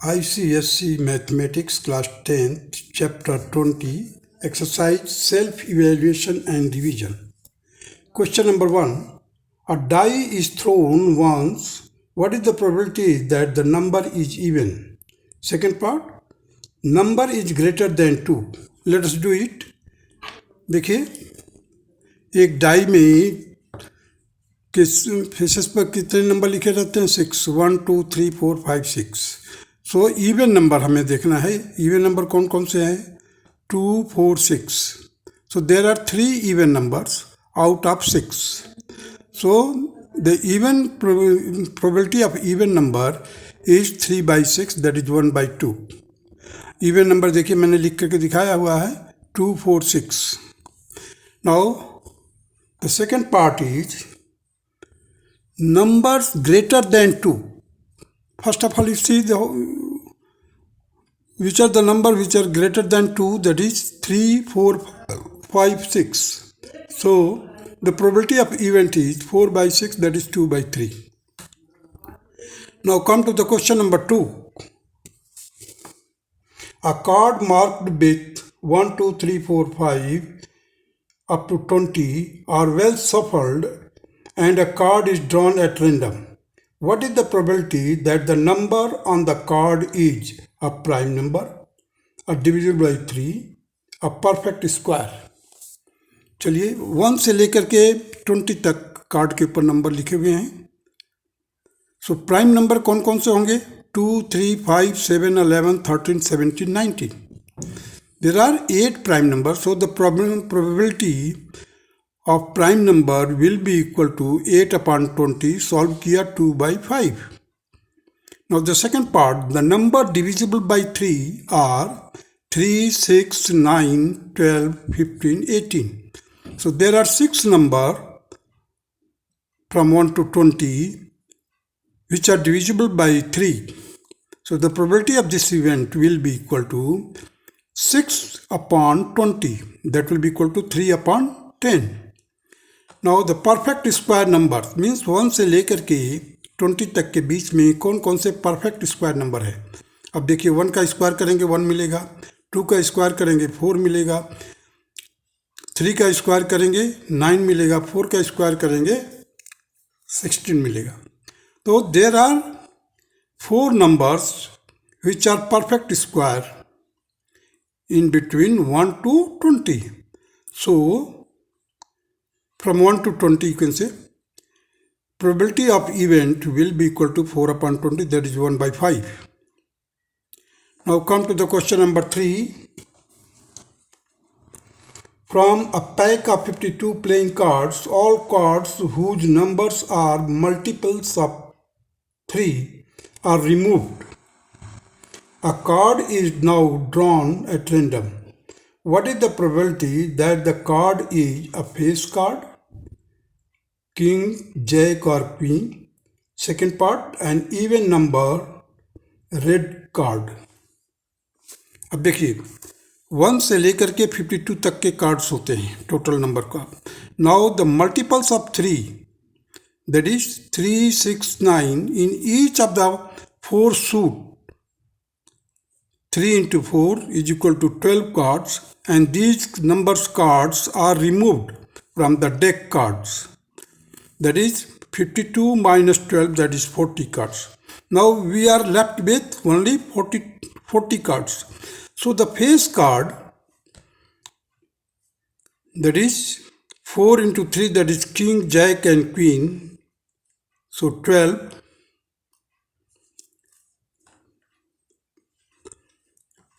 ICSC Mathematics Class 10th, Chapter 20, Exercise Self-Evaluation and Revision. Question number 1. A die is thrown once. What is the probability that the number is even? Second part, number is greater than 2. Let us do it. देखिए, एक die में किस faces पर कितने number लिखे रहते हैं? 6, 1, 2, 3, 4, 5, 6. So even number हमें देखना है. इवन नंबर कौन कौन से हैं? 2, 4, 6. So there are 3 even numbers out of 6. So the even probability of even number is 3/6, that is 1/2. Even number देखिए मैंने लिख करके दिखाया हुआ है 2, 4, 6. Now the second part is numbers greater than 2. First of all, you see which are the number which are greater than 2, that is 3, 4, 5, 6. So the probability of event is 4/6, that is 2/3. Now come to the question number 2. A card marked with 1, 2, 3, 4, 5 up to 20 are well shuffled and a card is drawn at random. What is the probability that the number on the card is a prime number, a divisible by 3, a perfect square? चलिए 1 से लेकर के 20 तक card के ऊपर number लिखे हुए हैं. सो प्राइम नंबर कौन कौन से होंगे? 2, 3, 5, 7, 11, 13, 17, 19. There are 8 prime numbers, so the probability of prime number will be equal to 8/20. Solve किया 2/5. Now the second part, the number divisible by 3 are 3, 6, 9, 12, 15, 18. So there are 6 numbers from 1 to 20 which are divisible by 3. So the probability of this event will be equal to 6/20. That will be equal to 3/10. Now the perfect square number means 1 से लेकर के 20 तक के बीच में कौन कौन से perfect square number है? अब देखिए 1 का स्क्वायर करेंगे 1 मिलेगा, 2 का स्क्वायर करेंगे 4 मिलेगा, 3 का स्क्वायर करेंगे 9 मिलेगा, 4 का स्क्वायर करेंगे 16 मिलेगा. तो there are 4 numbers which are perfect square in between 1 to 20. So from 1 to 20 you can say probability of event will be equal to 4/20, that is 1/5. Now come to the question number 3. From a pack of 52 playing cards, all cards whose numbers are multiples of 3 are removed. A card is now drawn at random. What is the probability that the card is a face card, king, jack or queen? Second part, an even number, red card. अब देखिए 1 से लेकर के 52 तक के cards होते हैं total number का. Now the multiples of 3, that is 3, 6, 9 in each of the 4 suit. 3 into 4 is equal to 12 cards, and these numbers cards are removed from the deck cards. That is 52 minus 12, that is 40 cards. Now we are left with only 40 cards. So the face card, that is 4 into 3, that is king, jack and queen. So 12.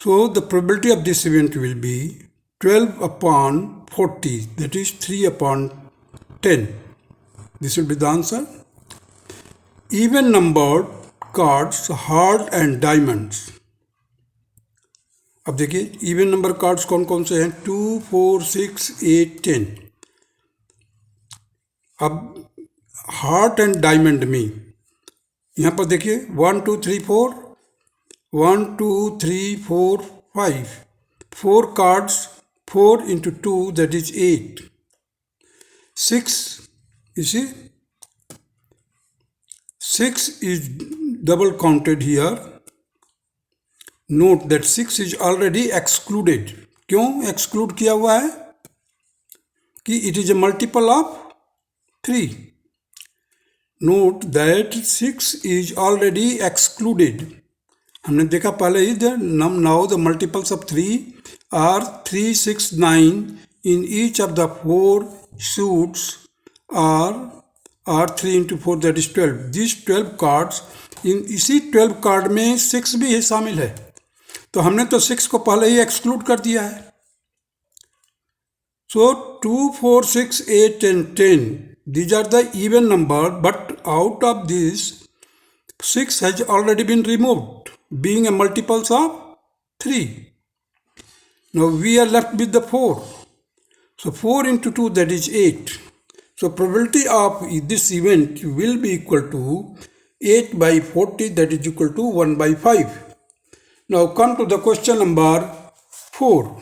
So the probability of this event will be 12/40, that is 3/10. This will be the answer. Even numbered cards, heart and diamonds. अब देखिए even number cards कौन कौन से हैं? 2, 4, 6, 8, 10. अब heart and diamond में यहाँ पर देखिए 1, 2, 3, 4, 1, 2, 3, 4, 5. 4 cards, 4 into 2, that is 8. 6, you see, 6 is double counted here. Note that 6 is already excluded. क्यों एक्सक्लूड किया हुआ है? कि it is a multiple of 3। Note that 6 is already excluded. हमने देखा पहले ही now the multiples of 3 are 3, 6, 9 in each of the 4 suits are 3 into 4 that is 12। This 12 cards, इन इसी 12 कार्ड में 6 भी शामिल है, तो हमने तो 6 को पहले ही एक्सक्लूड कर दिया है। So 2, 4, 6, 8 and 10, these are the even number, but out of this 6 has already been removed, being a multiples of 3. Now we are left with the 4. So 4 into 2, that is 8. So probability of this event will be equal to 8 by 40, that is equal to 1 by 5. Now come to the question number 4.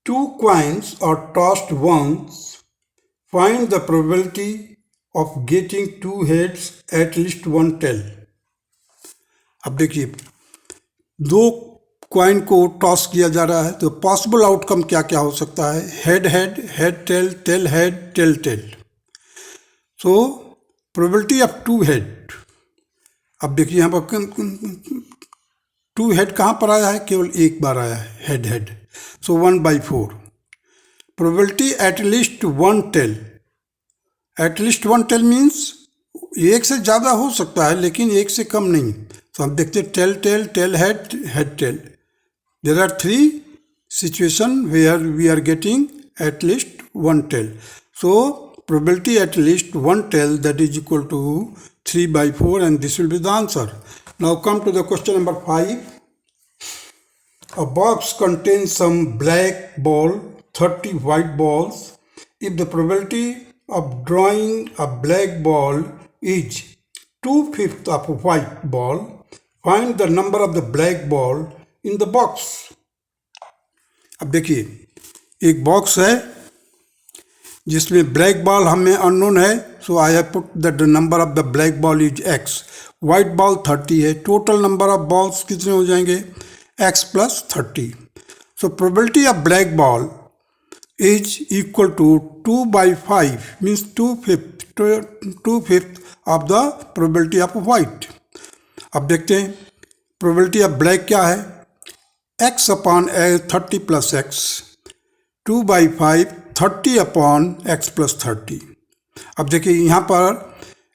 Two coins are tossed once. Find the probability of getting two heads at least one tail. अब देखिए, दो coin को toss किया जा रहा है, तो possible outcome क्या क्या हो सकता है? Head head, head tail, tail head, tail tail. So probability of two head, अब देखिए यहाँ पर टू हेड कहाँ पर आया है? केवल एक बार आया है, head head. So 1 by 4। Probability at least one tail, at least one tail means एक से ज़्यादा हो सकता है लेकिन एक से कम नहीं। तो हम देखते हैं tail tail, tail head, head tail. There are 3 situation where we are getting at least one tail. So probability at least one tail, that is equal to 3 by 4, and this will be the answer. Now come to the question number 5. A box contains some black ball, 30 white balls. If the probability of drawing a black ball is 2/5 of a white ball, find the number of the black ball in the box. अब देखिए, एक box है जिसमें black ball हमें unknown है, so I have put the number of the black ball is x। White ball 30 है, total number of balls कितने हो जाएंगे? x plus 30। So probability of black ball is equal to 2 by 5, means 2/5 of the probability of white. अब देखते हैं probability of black क्या है? x upon 30 plus x, 2 by 5, 30 upon x plus 30। अब देखिए यहाँ पर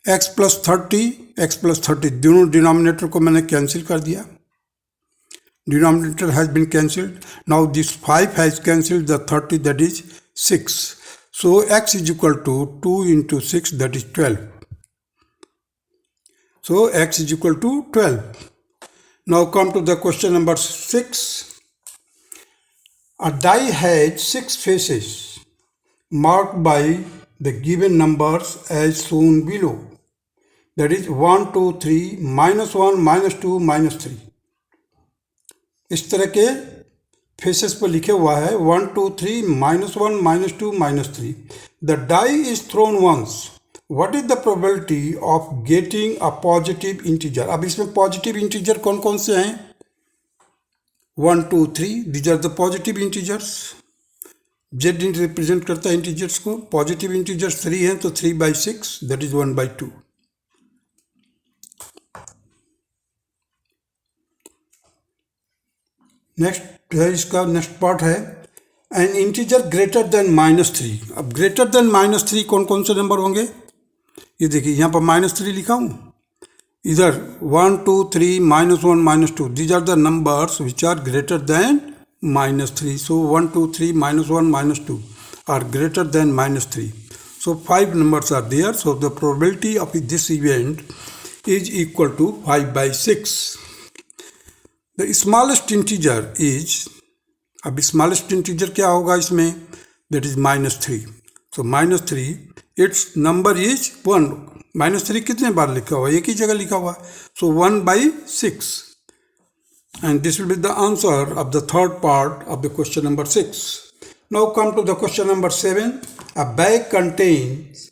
x plus 30, x plus 30 दोनों डिनोमिनेटर को मैंने कैंसिल कर दिया। Denominator has been cancelled. Now this 5 has cancelled the 30, that is 6। So x is equal to 2 into 6, that is 12। So x is equal to 12। Now come to the question number 6. A die has 6 faces marked by the given numbers as shown below. That is 1, 2, 3, -1, -2, -3. इस तरह के faces पर लिखे हुआ है 1, 2, 3, -1, -2, -3. The die is thrown once. What is the probability of getting a positive integer? अब इसमें positive integer कौन कौन से हैं? 1, 2, 3, these are the positive integers. Z represent करता है इंटीजर्स को। पॉजिटिव इंटीजर्स 3 हैं, तो 3 by 6, that is 1 by 2. Next है, इसका नेक्स्ट पार्ट है एन इंटीजर ग्रेटर देन -3। अब ग्रेटर देन -3 कौन कौन से नंबर होंगे? ये देखिए यहाँ पर -3 लिखा हूँ, इधर 1, 2, 3, -1, -2, these are the numbers which are greater than -3. So 1, 2, 3, -1, -2 are greater than -3. So 5 numbers are there. So the probability of this event is equal to 5 by 6. The smallest integer is, अब smallest integer क्या होगा इसमें? That is -3. So -3, its number is 1. -3 कितने बार लिखा हुआ है? एक ही जगह लिखा हुआ है। So 1 by 6. And this will be the answer of the third part of the question number 6. Now come to the question number 7. A bag contains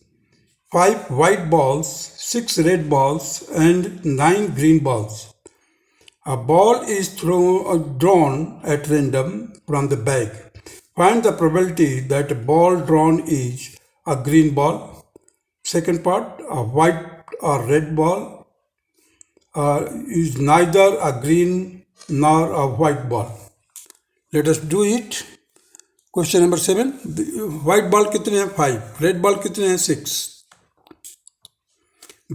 5 white balls, 6 red balls, and 9 green balls. A ball is drawn at random from the bag. Find the probability that a ball drawn is a green ball. Second part, a white or red ball is neither a green nor a white ball. Let us do it. Question number 7. White ball कितने हैं? 5. Red ball कितने हैं? 6.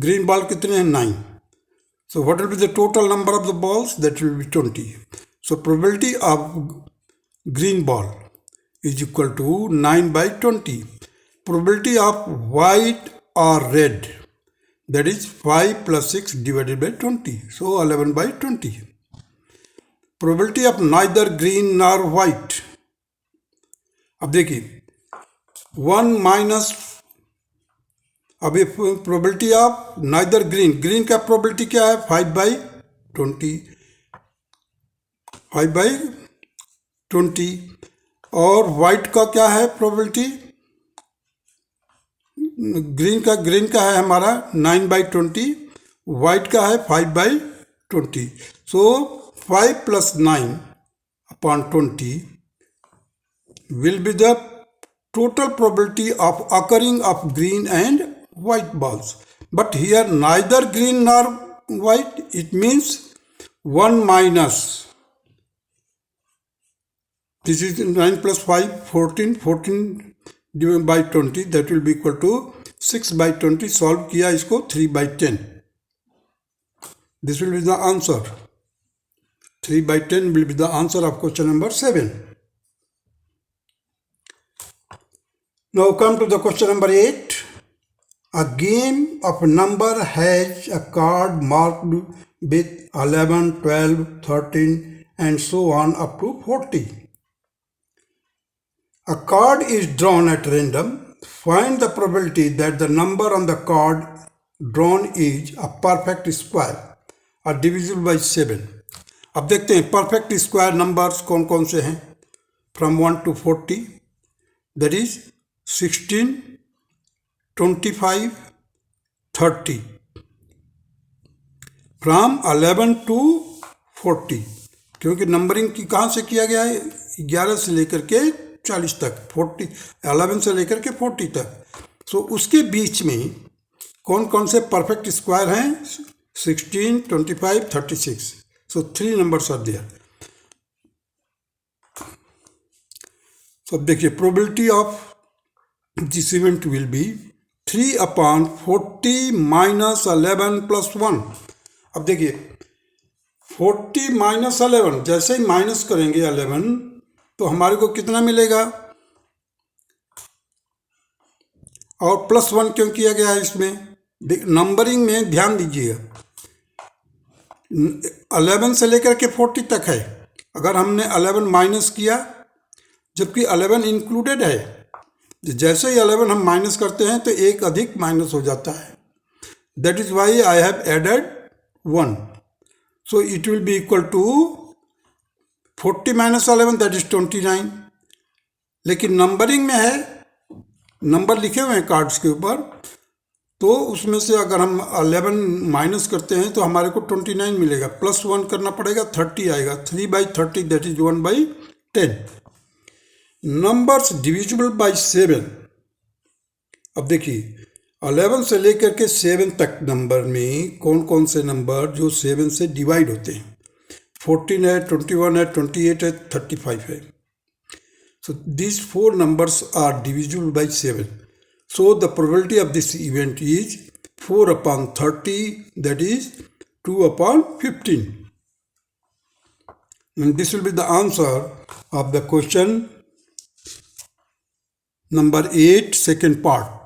Green ball कितने हैं? 9. So what will be the total number of the balls? That will be 20. So probability of green ball is equal to 9 by 20. Probability of white or red, that is 5 plus 6 divided by 20. So 11 by 20. Probability of neither green nor white. अब देखिए 1 minus, अभी probability of neither green, green का probability क्या है? 5 by 20, 5 by 20। और white का क्या है प्रोबेबिलिटी? ग्रीन का है हमारा 9 बाई 20, वाइट का है 5 by 20। So 5 plus 9 upon 20 will be the total probability of occurring of green and white balls. But here neither green nor white, it means 1 minus, this is 9 plus 5, 14, 14 divided by 20, that will be equal to 6 by 20. Solve किया इसको 3 by 10. This will be the answer. 3 by 10 will be the answer of question number 7. Now come to the question number 8. A game of number has a card marked with 11, 12, 13 and so on up to 40. A card is drawn at random. Find the probability that the number on the card drawn is a perfect square or divisible by 7. अब देखते हैं perfect square numbers कौन कौन से हैं. From 1 to 40, that is 16, 25, 30. From 11 to 40, क्योंकि numbering की कहाँ से किया गया है? 11 से लेकर के 40 तक, 40, 11 से लेकर के 40 तक. सो उसके बीच में कौन कौन से परफेक्ट स्क्वायर हैं? 16, 25, 36. सो 3 नंबर्स आर देयर. सो देखिए probability of this event will be 3 upon 40 minus 11 plus 1. अब देखिए 40 minus 11, जैसे ही माइनस करेंगे 11 तो हमारे को कितना मिलेगा? और प्लस 1 क्यों किया गया है इसमें? नंबरिंग में ध्यान दीजिएगा, 11 से लेकर के 40 तक है. अगर हमने 11 माइनस किया, जबकि 11 इंक्लूडेड है, जैसे ही 11 हम माइनस करते हैं तो एक अधिक माइनस हो जाता है. That is why I have added 1. So it will be equal to 40 minus 11, that is 29. लेकिन नंबरिंग में है, नंबर लिखे हुए हैं कार्ड्स के ऊपर, तो उसमें से अगर हम 11 माइनस करते हैं तो हमारे को 29 मिलेगा. प्लस 1 करना पड़ेगा, 30 आएगा. 3 by 30, that is 1 by 10. Numbers divisible by 7. अब देखिए 11 से लेकर के 7 तक नंबर में कौन कौन से नंबर जो 7 से डिवाइड होते हैं? 14 है, 21 है, 28 है, 35 है. सो these 4 numbers are divisible by 7. So the probability of this event is 4 upon 30, that is 2 upon 15. And this will be the answer of the question number 8, second part.